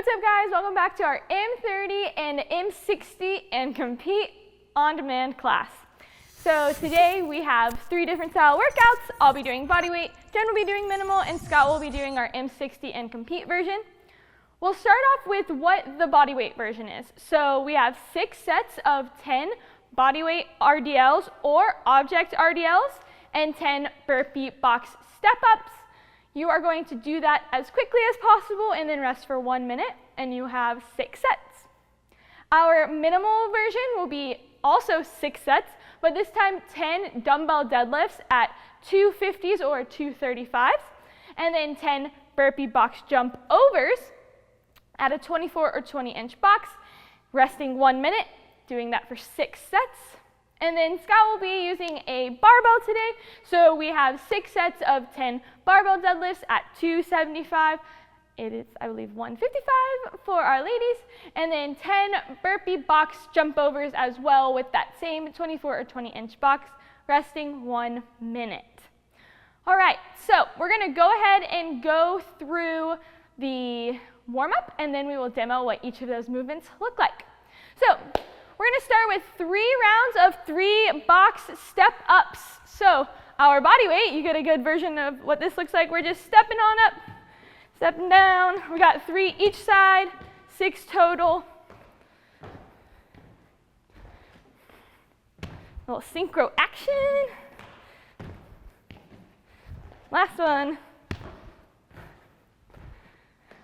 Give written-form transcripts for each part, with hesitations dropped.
What's up, guys? Welcome back to our M30 and M60 and Compete on Demand class. So today we have 3 different style workouts. I'll be doing body weight, Jen will be doing minimal, and Scott will be doing our M60 and Compete version. We'll start off with what the body weight version is. So we have 6 sets of 10 body weight RDLs or object RDLs and 10 burpee box step-ups. You are going to do that as quickly as possible and then rest for 1 minute, and you have 6 sets. Our minimal version will be also 6 sets, but this time 10 dumbbell deadlifts at 250s or 235s, and then 10 burpee box jump overs at a 24 or 20-inch box, resting 1 minute, doing that for 6 sets. And then Scott will be using a barbell today. So we have 6 sets of 10 barbell deadlifts at 275. It is, I believe, 155 for our ladies. And then 10 burpee box jump overs as well with that same 24 or 20-inch box, resting 1 minute. All right, so we're gonna go ahead and go through the warm-up, and then we will demo what each of those movements look like. So we're going to start with 3 rounds of 3 box step-ups. So our body weight, you get a good version of what this looks like. We're just stepping on up, stepping down. We got 3 each side, 6 total. A little synchro action. Last one.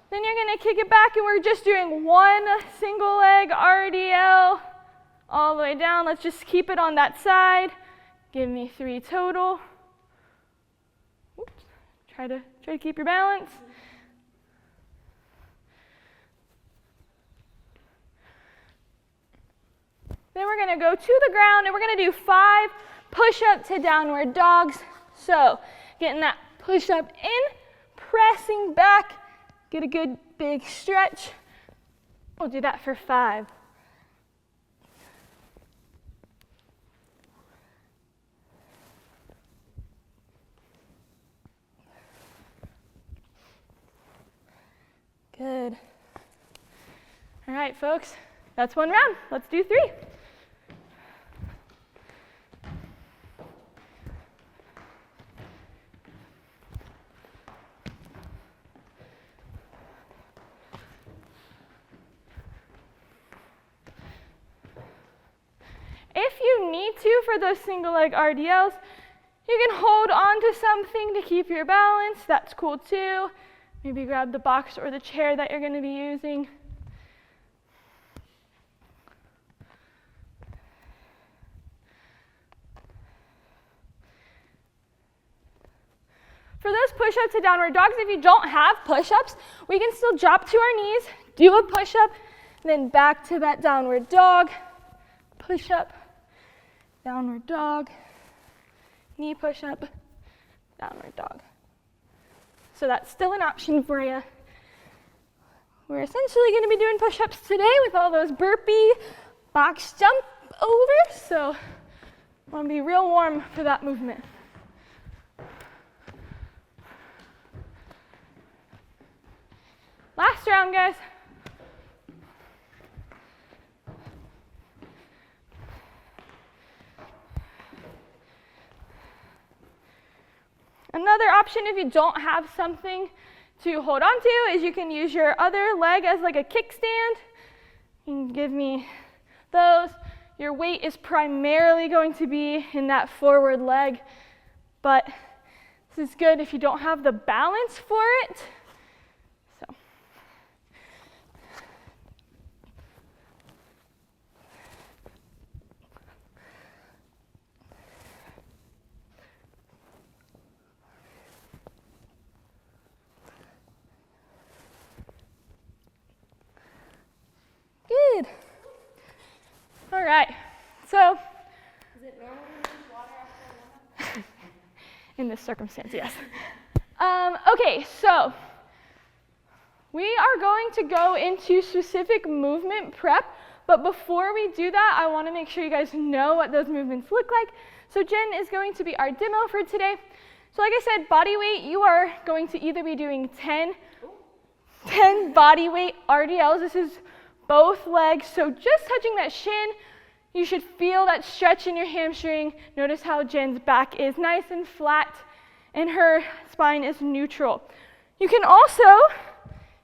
Then you're going to kick it back, and we're just doing 1 single leg RDL. All the way down. Let's just keep it on that side. Give me 3 total. Oops. Try to keep your balance. Then we're going to go to the ground, and we're going to do 5 push-up to downward dogs. So getting that push-up in, pressing back, get a good big stretch. We'll do that for 5. Good. All right, folks, that's 1 round. Let's do 3. If you need to for those single leg RDLs, you can hold on to something to keep your balance. That's cool too. Maybe grab the box or the chair that you're going to be using. For those push-ups to downward dogs, if you don't have push-ups, we can still drop to our knees, do a push-up, then back to that downward dog. Push-up, downward dog, knee push-up, downward dog. So that's still an option for you. We're essentially going to be doing push-ups today with all those burpee box jump overs. So I want to be real warm for that movement. Last round, guys. Another option, if you don't have something to hold on to, is you can use your other leg as like a kickstand. You can give me those. Your weight is primarily going to be in that forward leg, but this is good if you don't have the balance for it. So. Good. All right. So, is it normal to use water after warm-up? In this circumstance, yes. Okay, so we are going to go into specific movement prep, but before we do that, I want to make sure you guys know what those movements look like. So Jen is going to be our demo for today. So like I said, body weight, you are going to either be doing 10 10 body weight RDLs. This is both legs, so just touching that shin. You should feel that stretch in your hamstring. Notice how Jen's back is nice and flat and her spine is neutral. You can also,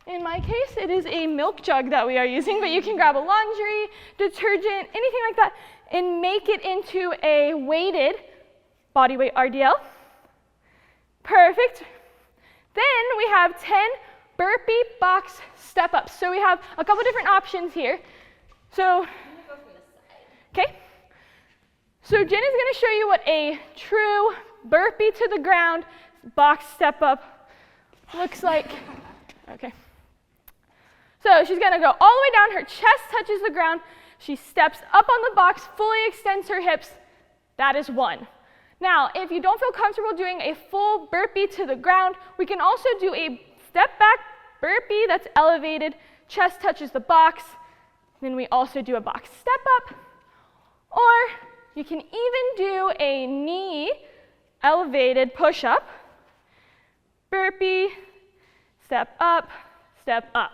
in my case, it is a milk jug that we are using, but you can grab a laundry, detergent, anything like that, and make it into a weighted body weight RDL. Perfect. Then we have 10 burpee box step ups. So we have a couple different options here. So, okay. So Jen is going to show you what a true burpee to the ground box step up looks like. Okay. So she's going to go all the way down. Her chest touches the ground. She steps up on the box, fully extends her hips. That is 1. Now, if you don't feel comfortable doing a full burpee to the ground, we can also do a step back burpee that's elevated, chest touches the box. Then we also do a box step up. Or you can even do a knee elevated push up, burpee, step up, step up.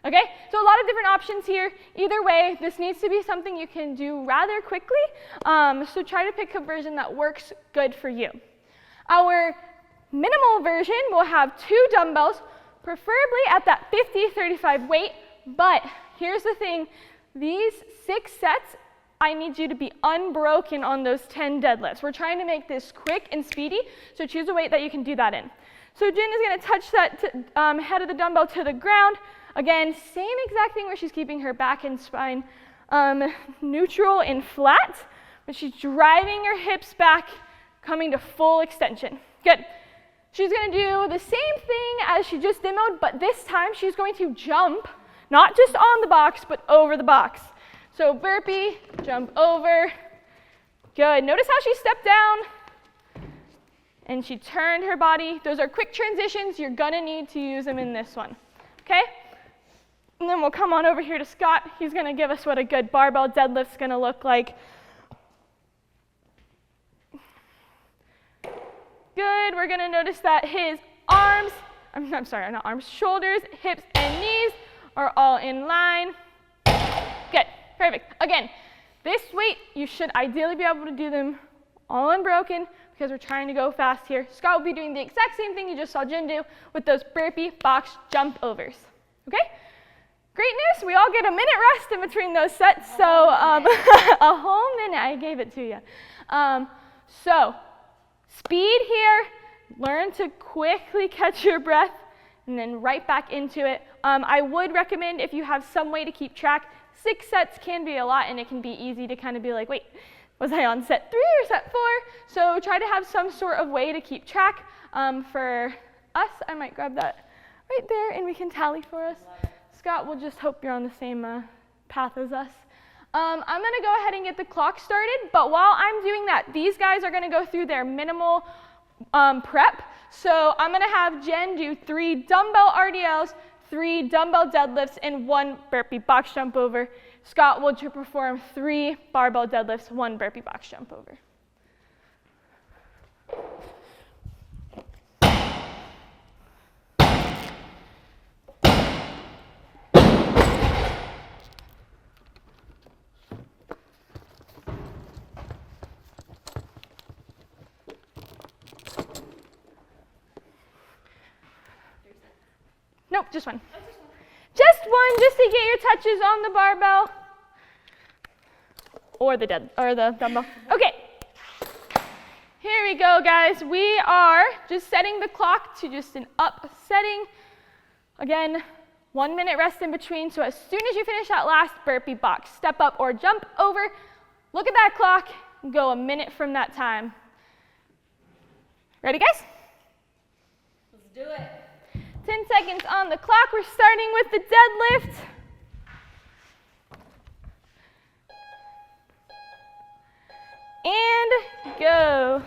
Okay, so a lot of different options here. Either way, this needs to be something you can do rather quickly, so try to pick a version that works good for you. Our minimal version will have 2 dumbbells, preferably at that 50-35 weight, but here's the thing, these 6 sets, I need you to be unbroken on those 10 deadlifts. We're trying to make this quick and speedy, so choose a weight that you can do that in. So Jen is going to touch that head of the dumbbell to the ground. Again, same exact thing where she's keeping her back and spine neutral and flat, but she's driving her hips back, coming to full extension. Good. She's going to do the same thing as she just demoed, but this time she's going to jump, not just on the box, but over the box. So burpee, jump over. Good. Notice how she stepped down and she turned her body. Those are quick transitions. You're going to need to use them in this one. Okay? And then we'll come on over here to Scott. He's going to give us what a good barbell deadlift's going to look like. Good. We're going to notice that his arms, I'm sorry, not arms, shoulders, hips, and knees are all in line. Good. Perfect. Again, this weight, you should ideally be able to do them all unbroken because we're trying to go fast here. Scott will be doing the exact same thing you just saw Jen do with those burpee box jump overs. Okay? Great news, we all get a minute rest in between those sets, so a whole minute, I gave it to you. So, speed here, learn to quickly catch your breath, and then right back into it. I would recommend if you have some way to keep track, 6 sets can be a lot, and it can be easy to kind of be like, wait, was I on set 3 or set 4? So try to have some sort of way to keep track. For us, I might grab that right there, and we can tally for us. Scott, we'll just hope you're on the same path as us. I'm going to go ahead and get the clock started, but while I'm doing that, these guys are going to go through their minimal prep. So I'm going to have Jen do 3 dumbbell RDLs, 3 dumbbell deadlifts, and 1 burpee box jump over. Scott will perform 3 barbell deadlifts, 1 burpee box jump over. Nope, just 1. Just 1, just to get your touches on the barbell or the dumbbell. Okay. Here we go, guys. We are just setting the clock to just an up setting. Again, 1 minute rest in between. So as soon as you finish that last burpee box, step up or jump over, look at that clock and go a minute from that time. Ready, guys? Let's do it. 10 seconds on the clock. We're starting with the deadlift. And go.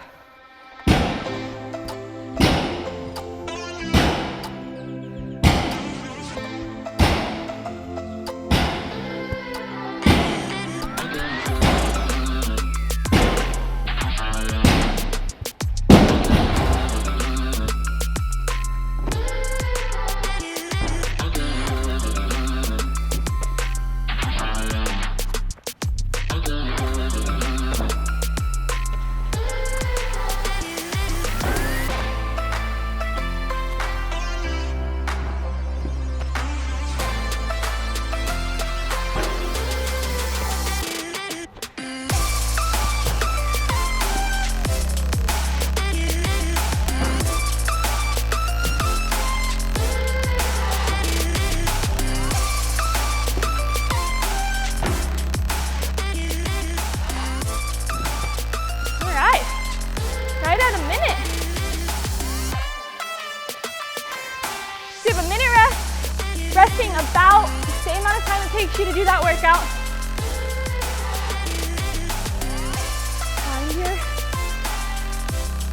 resting about the same amount of time it takes you to do that workout.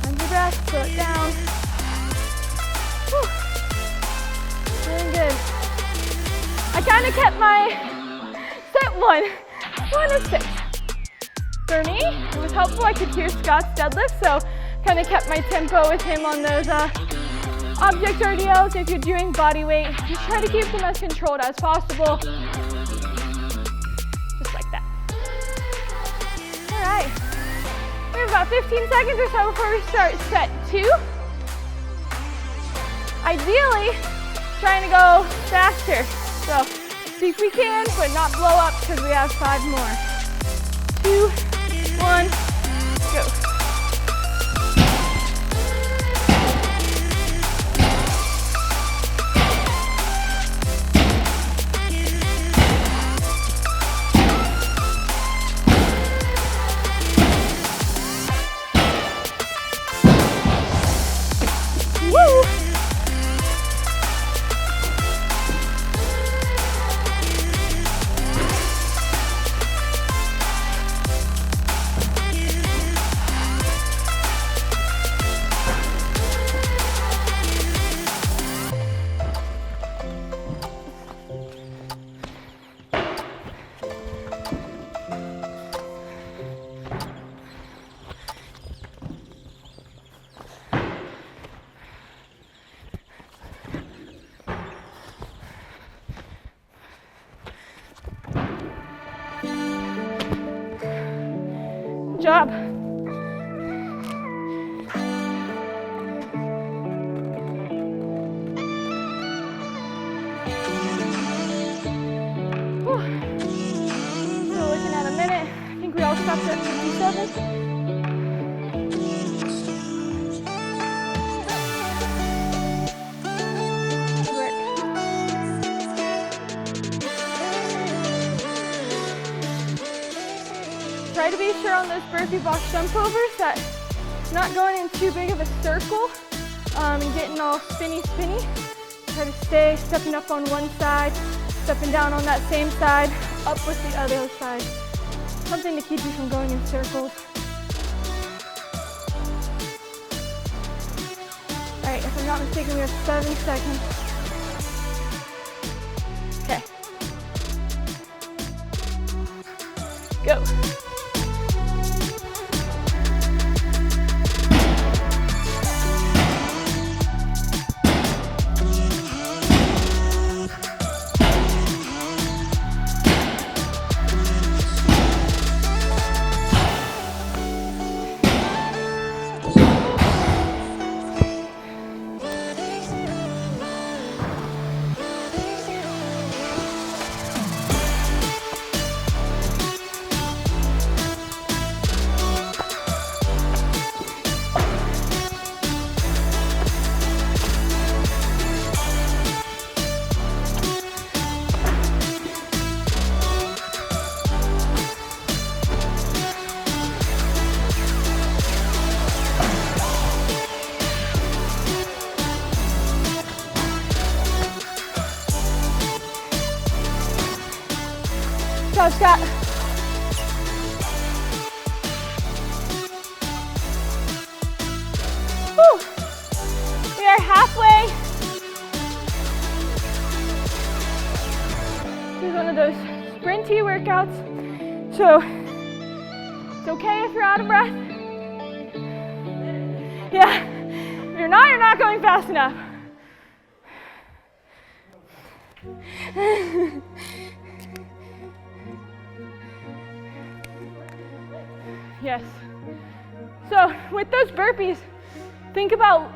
Find your breath, slow it down. Whew. Doing good. I kind of kept my set one of 6. For me, it was helpful. I could hear Scott's deadlift, so kind of kept my tempo with him on those object RDLs. If you're doing body weight, just try to keep them as controlled as possible. Just like that. All right. We have about 15 seconds or so before we start set 2. Ideally, trying to go faster. So see if we can, but not blow up because we have 5 more. 2, 1, go. Woo! Good job. Whew. Still looking at a minute. I think we all stopped at 57. Try to be sure on those burpee box jump overs that not going in too big of a circle and getting all spinny. Try to stay stepping up on one side, stepping down on that same side, up with the other side. Something to keep you from going in circles. All right, if I'm not mistaken, we have 7 seconds. Okay. Go. Go, Scott. Whew. We are halfway. This is one of those sprinty workouts. So it's okay if you're out of breath. Yeah. If you're not going fast enough. Yes. So with those burpees, think about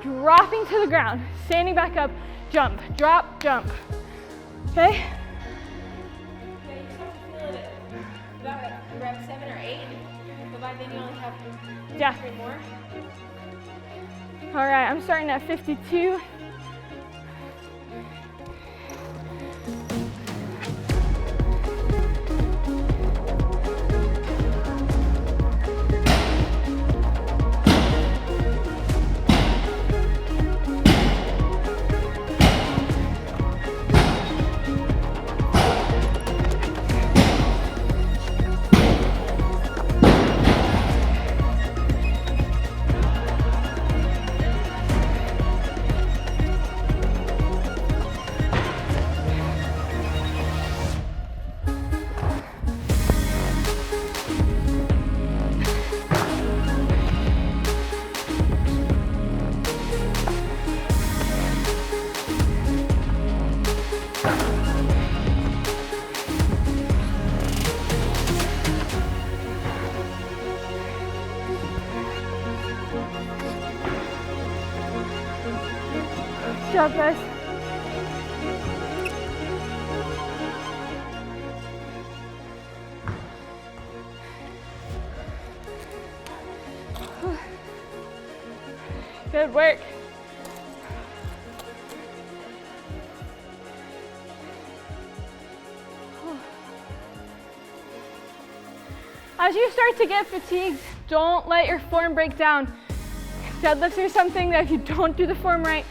dropping to the ground, standing back up, jump, drop, jump. Okay? Yeah, you start to feel it about like rep 7 or 8, but by then you only have 3 more. All right, I'm starting at 52. Good job, guys. Good work. As you start to get fatigued, don't let your form break down. Deadlifts are something that if you don't do the form right,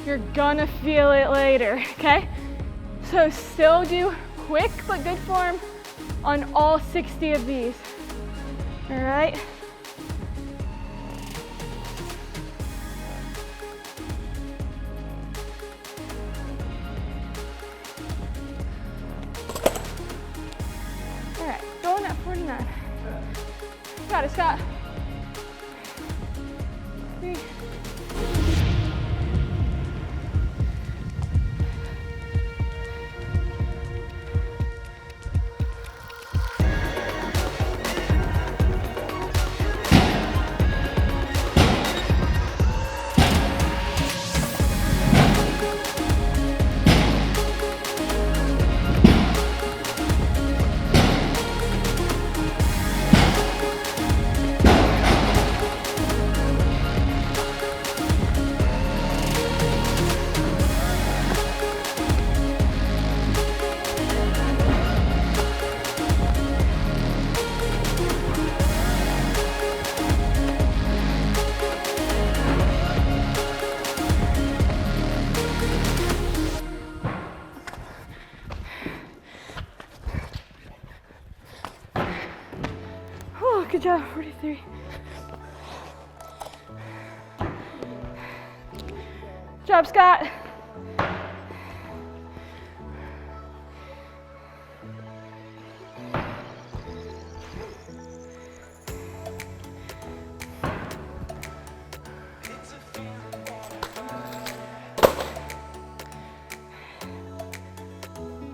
you're gonna feel it later, okay? So still do quick but good form on all 60 of these, all right? All right, going at 49. Got it, Scott. 3. Good job, 43. Good job, Scott.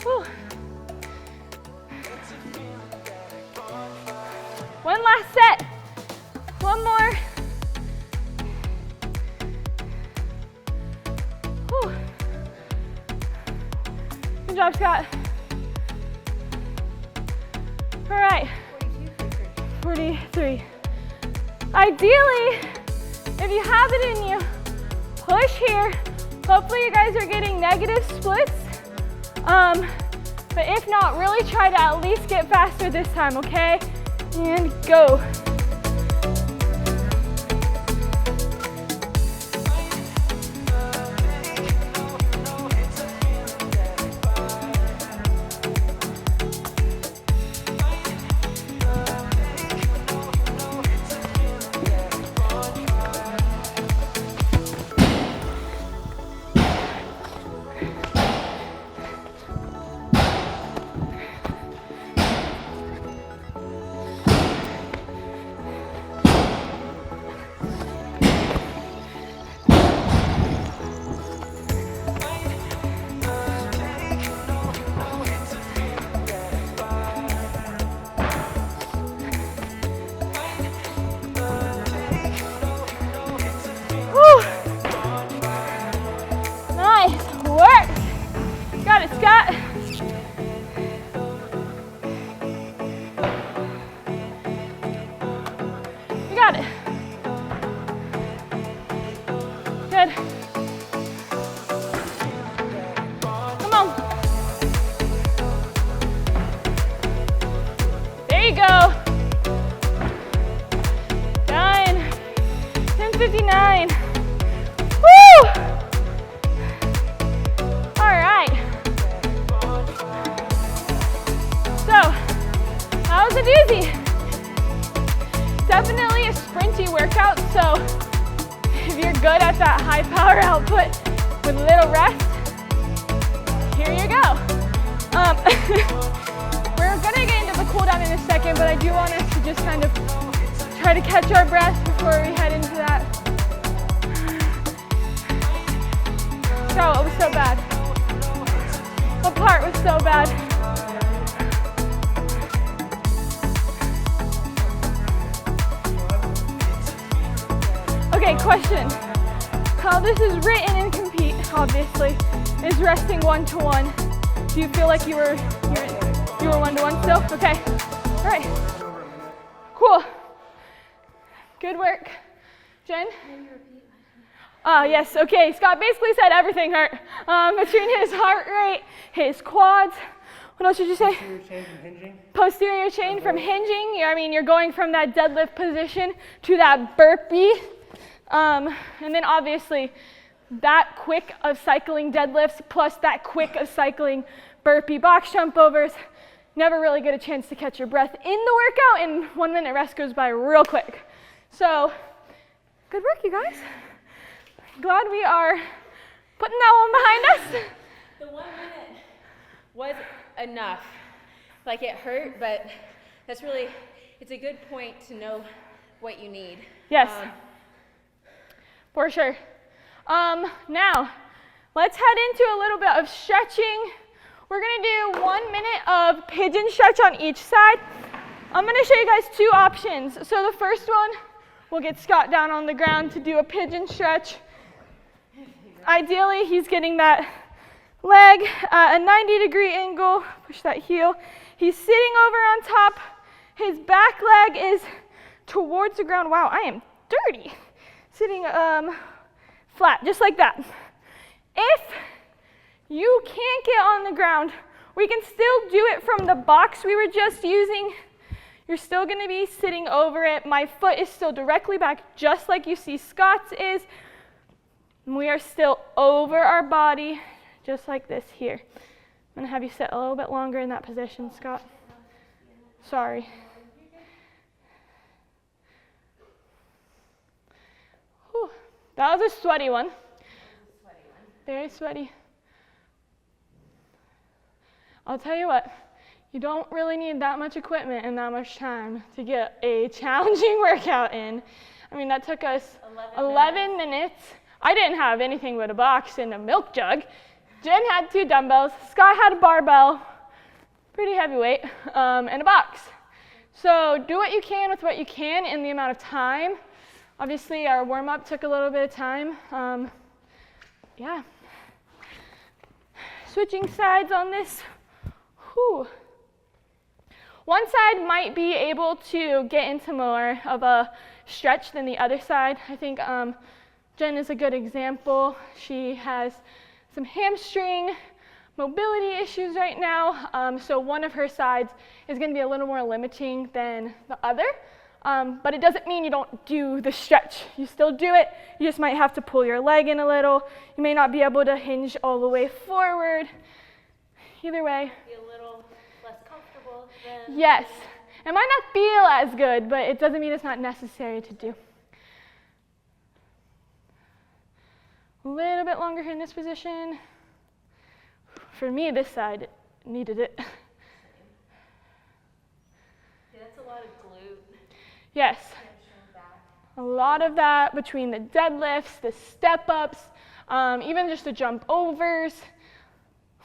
Whew. One last set. One more. Whew. Good job, Scott. All right. 43. Ideally, if you have it in you, push here. Hopefully you guys are getting negative splits. But if not, really try to at least get faster this time, okay? And go. Got it. Good. Come on. There you go. Done. 10:59. Woo! All right. So, that was a doozy. Definitely a sprinty workout, so if you're good at that high power output with little rest, here you go. We're gonna get into the cooldown in a second, but I do want us to just kind of try to catch our breath before we head into that. So, it was so bad. What part was so bad? Okay, question. How this is written in Compete obviously, is resting 1-to-1. Do you feel like you were 1-to-1 still? Okay. All right. Cool. Good work. Jen? Yes, okay. Scott basically said everything hurt. Between his heart rate, his quads. What else did you say? Posterior chain from hinging. Posterior chain from hinging. I mean, you're going from that deadlift position to that burpee. And then obviously, that quick of cycling deadlifts plus that quick of cycling burpee box jump overs. Never really get a chance to catch your breath in the workout, and 1 minute rest goes by real quick. So, good work, you guys. Glad we are putting that one behind us. The 1 minute was enough. Like, it hurt, but that's really, it's a good point to know what you need. Yes, for sure. Now, let's head into a little bit of stretching. We're gonna do 1 minute of pigeon stretch on each side. I'm gonna show you guys two options. So the first one, we'll get Scott down on the ground to do a pigeon stretch. Ideally, he's getting that leg at a 90-degree angle, push that heel. He's sitting over on top. His back leg is towards the ground. Wow, I am dirty. Sitting flat, just like that. If you can't get on the ground, we can still do it from the box we were just using. You're still gonna be sitting over it. My foot is still directly back, just like you see Scott's is. And we are still over our body, just like this here. I'm gonna have you sit a little bit longer in that position, Scott. Sorry. Whew. That was a sweaty one. Very sweaty. I'll tell you what, you don't really need that much equipment and that much time to get a challenging workout in. I mean, that took us 11 minutes. I didn't have anything but a box and a milk jug. Jen had 2 dumbbells. Scott had a barbell, pretty heavyweight, and a box. So do what you can with what you can in the amount of time. Obviously, our warm-up took a little bit of time. Yeah. Switching sides on this. Whew. One side might be able to get into more of a stretch than the other side. I think Jen is a good example. She has some hamstring mobility issues right now, so one of her sides is going to be a little more limiting than the other, but it doesn't mean you don't do the stretch. You still do it, you just might have to pull your leg in a little. You may not be able to hinge all the way forward. Either way. Be a little less comfortable than... Yes, it might not feel as good, but it doesn't mean it's not necessary to do. A little bit longer here in this position. For me, this side needed it. Yeah, that's a lot of glute. Yes. A lot of that between the deadlifts, the step-ups, even just the jump overs.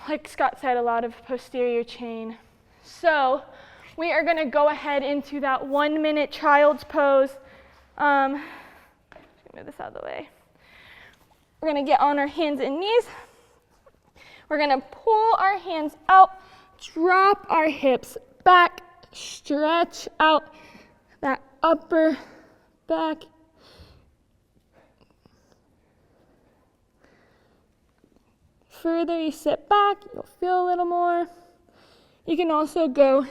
Like Scott said, a lot of posterior chain. So we are going to go ahead into that 1 minute child's pose. Just gonna move this out of the way. We're going to get on our hands and knees. We're going to pull our hands out, drop our hips back, stretch out that upper back. Further you sit back, you'll feel a little more. You can also go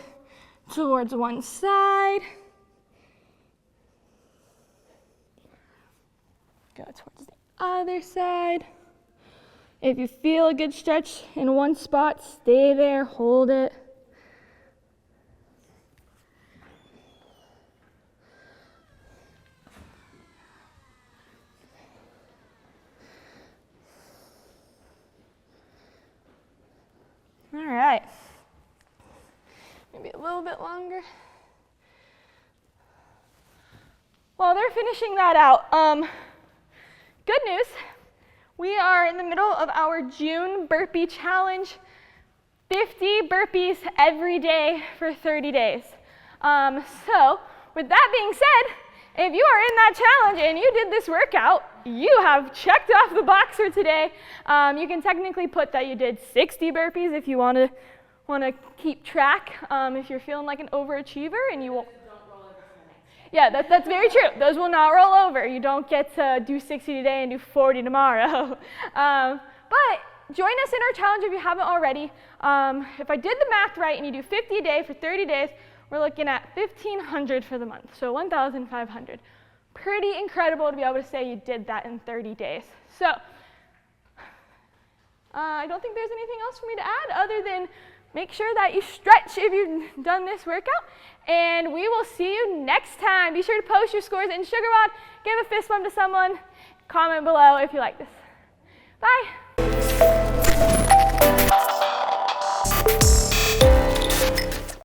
towards one side. Go towards the other side. If you feel a good stretch in one spot, stay there, hold it. All right. Maybe a little bit longer. While they're finishing that out, good news. We are in the middle of our June burpee challenge. 50 burpees every day for 30 days. So with that being said, if you are in that challenge and you did this workout, you have checked off the box for today. You can technically put that you did 60 burpees if you want to keep track. If you're feeling like an overachiever and you will. Yeah, that's very true. Those will not roll over. You don't get to do 60 today and do 40 tomorrow. But join us in our challenge if you haven't already. If I did the math right and you do 50 a day for 30 days, we're looking at 1,500 for the month, so 1,500. Pretty incredible to be able to say you did that in 30 days. So I don't think there's anything else for me to add other than make sure that you stretch if you've done this workout, and we will see you next time. Be sure to post your scores in SugarBot, give a fist bump to someone, comment below if you like this.